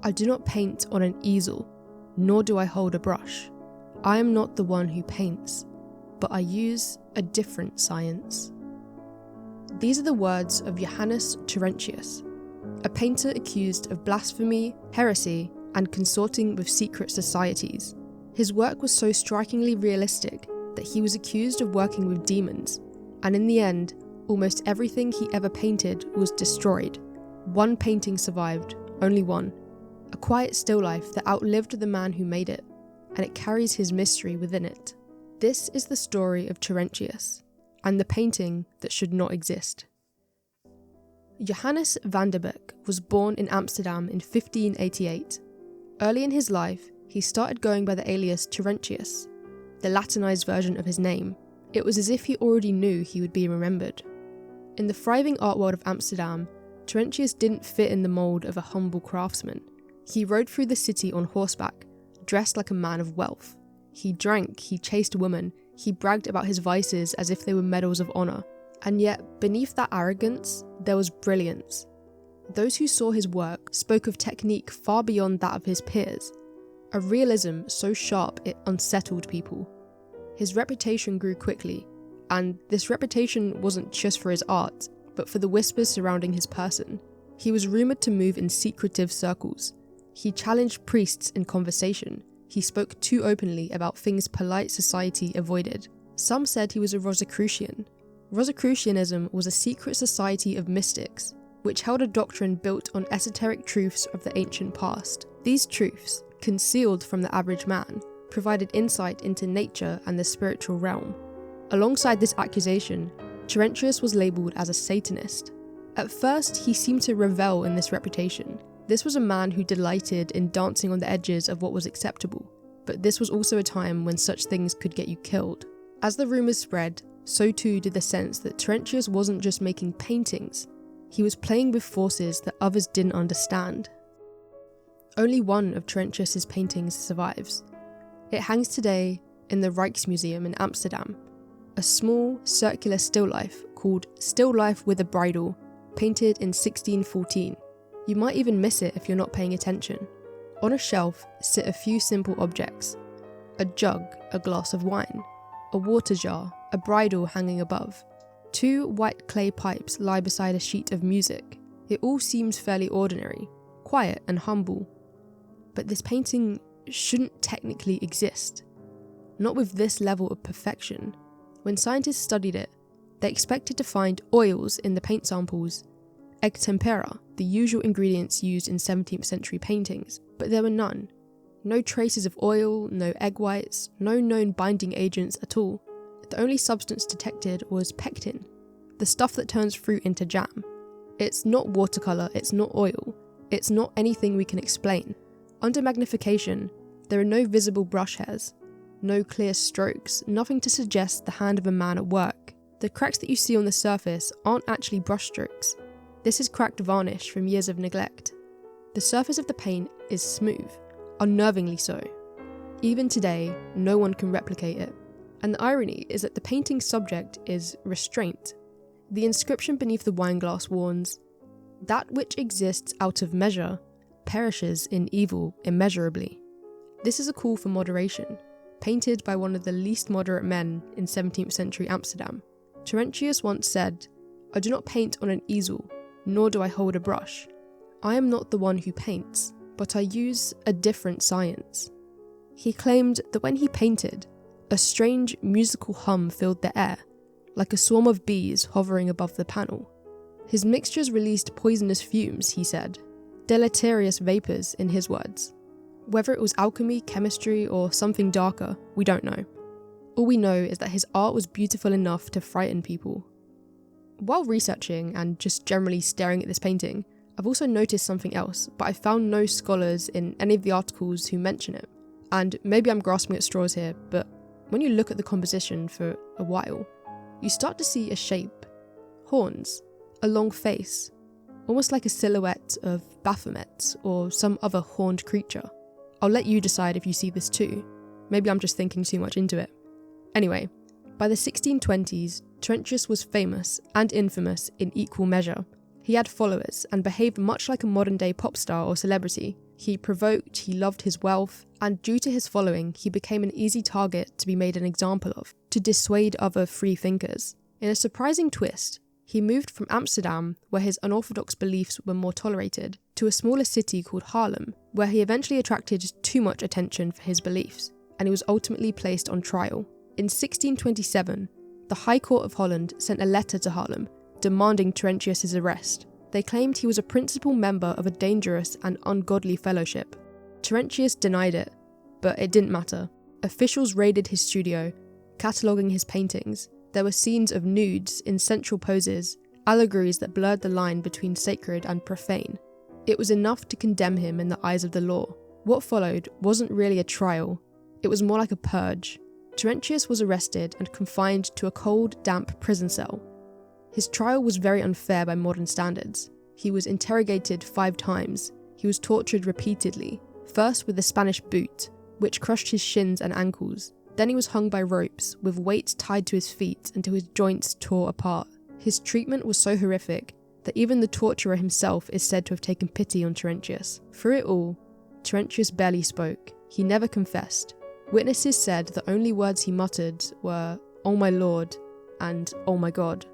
I do not paint on an easel, nor do I hold a brush. I am not the one who paints, but I use a different science. These are the words of Johannes Torrentius, a painter accused of blasphemy, heresy, and consorting with secret societies. His work was so strikingly realistic that he was accused of working with demons, and in the end, almost everything he ever painted was destroyed. One painting survived, only one, a quiet still life that outlived the man who made it, and it carries his mystery within it. This is the story of Torrentius, and the painting that should not exist. Johannes van der Beek was born in Amsterdam in 1588. Early in his life, he started going by the alias Torrentius, the Latinized version of his name. It was as if he already knew he would be remembered. In the thriving art world of Amsterdam, Torrentius didn't fit in the mould of a humble craftsman. He rode through the city on horseback, dressed like a man of wealth. He drank, he chased women, he bragged about his vices as if they were medals of honour. And yet, beneath that arrogance, there was brilliance. Those who saw his work spoke of technique far beyond that of his peers, a realism so sharp it unsettled people. His reputation grew quickly, and this reputation wasn't just for his art, but for the whispers surrounding his person. He was rumoured to move in secretive circles. He challenged priests in conversation. He spoke too openly about things polite society avoided. Some said he was a Rosicrucian. Rosicrucianism was a secret society of mystics, which held a doctrine built on esoteric truths of the ancient past. These truths, concealed from the average man, provided insight into nature and the spiritual realm. Alongside this accusation, Torrentius was labelled as a Satanist. At first, he seemed to revel in this reputation. This was a man who delighted in dancing on the edges of what was acceptable, but this was also a time when such things could get you killed. As the rumours spread, so too did the sense that Torrentius wasn't just making paintings, he was playing with forces that others didn't understand. Only one of Torrentius's paintings survives. It hangs today in the Rijksmuseum in Amsterdam, a small, circular still life called Still Life with a Bridle, painted in 1614. You might even miss it if you're not paying attention. On a shelf sit a few simple objects: a jug, a glass of wine, a water jar, a bridle hanging above. 2 white clay pipes lie beside a sheet of music. It all seems fairly ordinary, quiet and humble. But this painting shouldn't technically exist. Not with this level of perfection. When scientists studied it, they expected to find oils in the paint samples, egg tempera, the usual ingredients used in 17th century paintings, but there were none. No traces of oil, no egg whites, no known binding agents at all. The only substance detected was pectin, the stuff that turns fruit into jam. It's not watercolour, it's not oil, it's not anything we can explain. Under magnification, there are no visible brush hairs, no clear strokes, nothing to suggest the hand of a man at work. The cracks that you see on the surface aren't actually brush strokes. This is cracked varnish from years of neglect. The surface of the paint is smooth, unnervingly so. Even today, no one can replicate it. And the irony is that the painting's subject is restraint. The inscription beneath the wineglass warns, "That which exists out of measure perishes in evil immeasurably." This is a call for moderation, painted by one of the least moderate men in 17th century Amsterdam. Torrentius once said, "I do not paint on an easel, nor do I hold a brush. I am not the one who paints, but I use a different science." He claimed that when he painted, a strange musical hum filled the air, like a swarm of bees hovering above the panel. His mixtures released poisonous fumes, he said, deleterious vapours in his words. Whether it was alchemy, chemistry, or something darker, we don't know. All we know is that his art was beautiful enough to frighten people. While researching and just generally staring at this painting, I've also noticed something else, but I found no scholars in any of the articles who mention it. And maybe I'm grasping at straws here, but when you look at the composition for a while, you start to see a shape, horns, a long face, almost like a silhouette of Baphomet or some other horned creature. I'll let you decide if you see this too. Maybe I'm just thinking too much into it. Anyway, by the 1620s, Torrentius was famous and infamous in equal measure. He had followers and behaved much like a modern-day pop star or celebrity. He provoked, he loved his wealth, and due to his following, he became an easy target to be made an example of, to dissuade other free thinkers. In a surprising twist, he moved from Amsterdam, where his unorthodox beliefs were more tolerated, to a smaller city called Haarlem, where he eventually attracted too much attention for his beliefs, and he was ultimately placed on trial. In 1627, the High Court of Holland sent a letter to Haarlem, demanding Torrentius' arrest. They claimed he was a principal member of a dangerous and ungodly fellowship. Torrentius denied it, but it didn't matter. Officials raided his studio, cataloguing his paintings. There were scenes of nudes in sensual poses, allegories that blurred the line between sacred and profane. It was enough to condemn him in the eyes of the law. What followed wasn't really a trial, it was more like a purge. Torrentius was arrested and confined to a cold, damp prison cell. His trial was very unfair by modern standards. He was interrogated 5 times. He was tortured repeatedly, first with a Spanish boot, which crushed his shins and ankles. Then he was hung by ropes, with weights tied to his feet until his joints tore apart. His treatment was so horrific that even the torturer himself is said to have taken pity on Torrentius. Through it all, Torrentius barely spoke. He never confessed. Witnesses said the only words he muttered were, "Oh my Lord," and "Oh my God."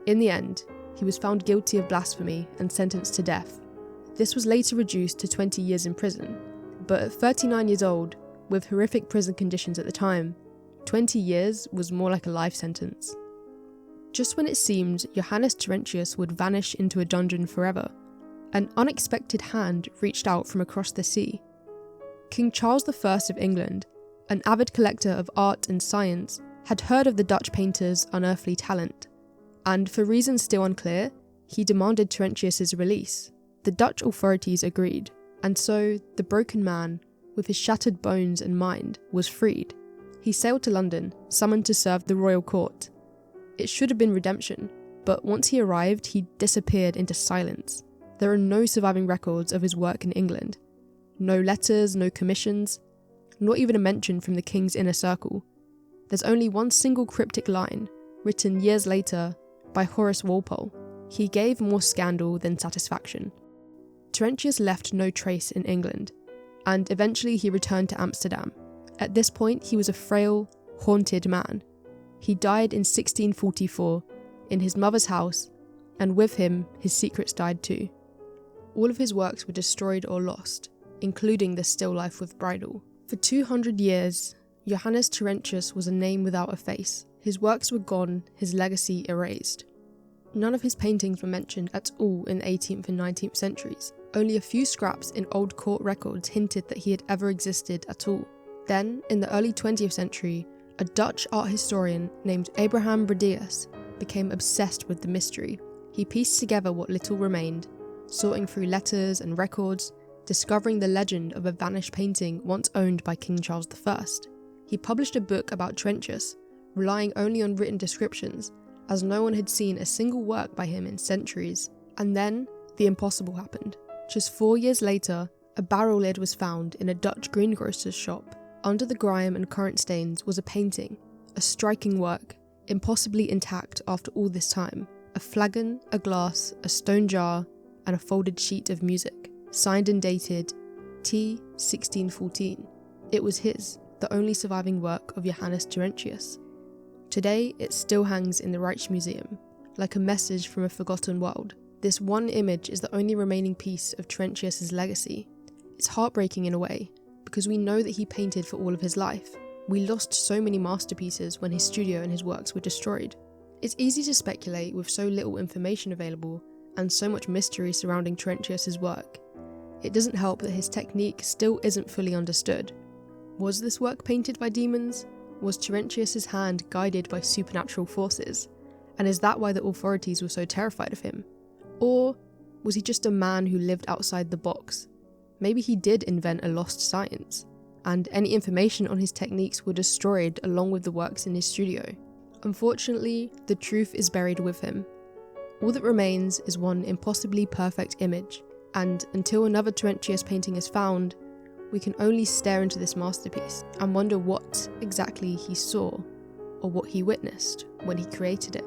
In the end, he was found guilty of blasphemy and sentenced to death. This was later reduced to 20 years in prison, but at 39 years old, with horrific prison conditions at the time, 20 years was more like a life sentence. Just when it seemed Johannes Torrentius would vanish into a dungeon forever, an unexpected hand reached out from across the sea. King Charles I of England, an avid collector of art and science, had heard of the Dutch painter's unearthly talent, and for reasons still unclear, he demanded Torrentius' release. The Dutch authorities agreed, and so the broken man, with his shattered bones and mind, was freed. He sailed to London, summoned to serve the royal court. It should have been redemption, but once he arrived, he disappeared into silence. There are no surviving records of his work in England. No letters, no commissions, not even a mention from the king's inner circle. There's only one single cryptic line, written years later by Horace Walpole. He gave more scandal than satisfaction. Torrentius left no trace in England, and eventually he returned to Amsterdam. At this point, he was a frail, haunted man. He died in 1644 in his mother's house, and with him, his secrets died too. All of his works were destroyed or lost, including the still life with bridle. For 200 years, Johannes Torrentius was a name without a face. His works were gone, his legacy erased. None of his paintings were mentioned at all in the 18th and 19th centuries. Only a few scraps in old court records hinted that he had ever existed at all. Then, in the early 20th century, a Dutch art historian named Abraham Bredius became obsessed with the mystery. He pieced together what little remained, sorting through letters and records, discovering the legend of a vanished painting once owned by King Charles I. He published a book about Torrentius, relying only on written descriptions, as no one had seen a single work by him in centuries. And then, the impossible happened. Just 4 years later, a barrel lid was found in a Dutch greengrocer's shop. Under the grime and current stains was a painting, a striking work, impossibly intact after all this time. A flagon, a glass, a stone jar, and a folded sheet of music, signed and dated T. 1614. It was his, the only surviving work of Johannes Torrentius. Today, it still hangs in the Rijksmuseum, like a message from a forgotten world. This one image is the only remaining piece of Torrentius' legacy. It's heartbreaking in a way, because we know that he painted for all of his life. We lost so many masterpieces when his studio and his works were destroyed. It's easy to speculate with so little information available and so much mystery surrounding Torrentius' work. It doesn't help that his technique still isn't fully understood. Was this work painted by demons? Was Torrentius' hand guided by supernatural forces? And is that why the authorities were so terrified of him? Or was he just a man who lived outside the box? Maybe he did invent a lost science, and any information on his techniques were destroyed along with the works in his studio. Unfortunately, the truth is buried with him. All that remains is one impossibly perfect image, and until another Torrentius painting is found, we can only stare into this masterpiece and wonder what exactly he saw or what he witnessed when he created it.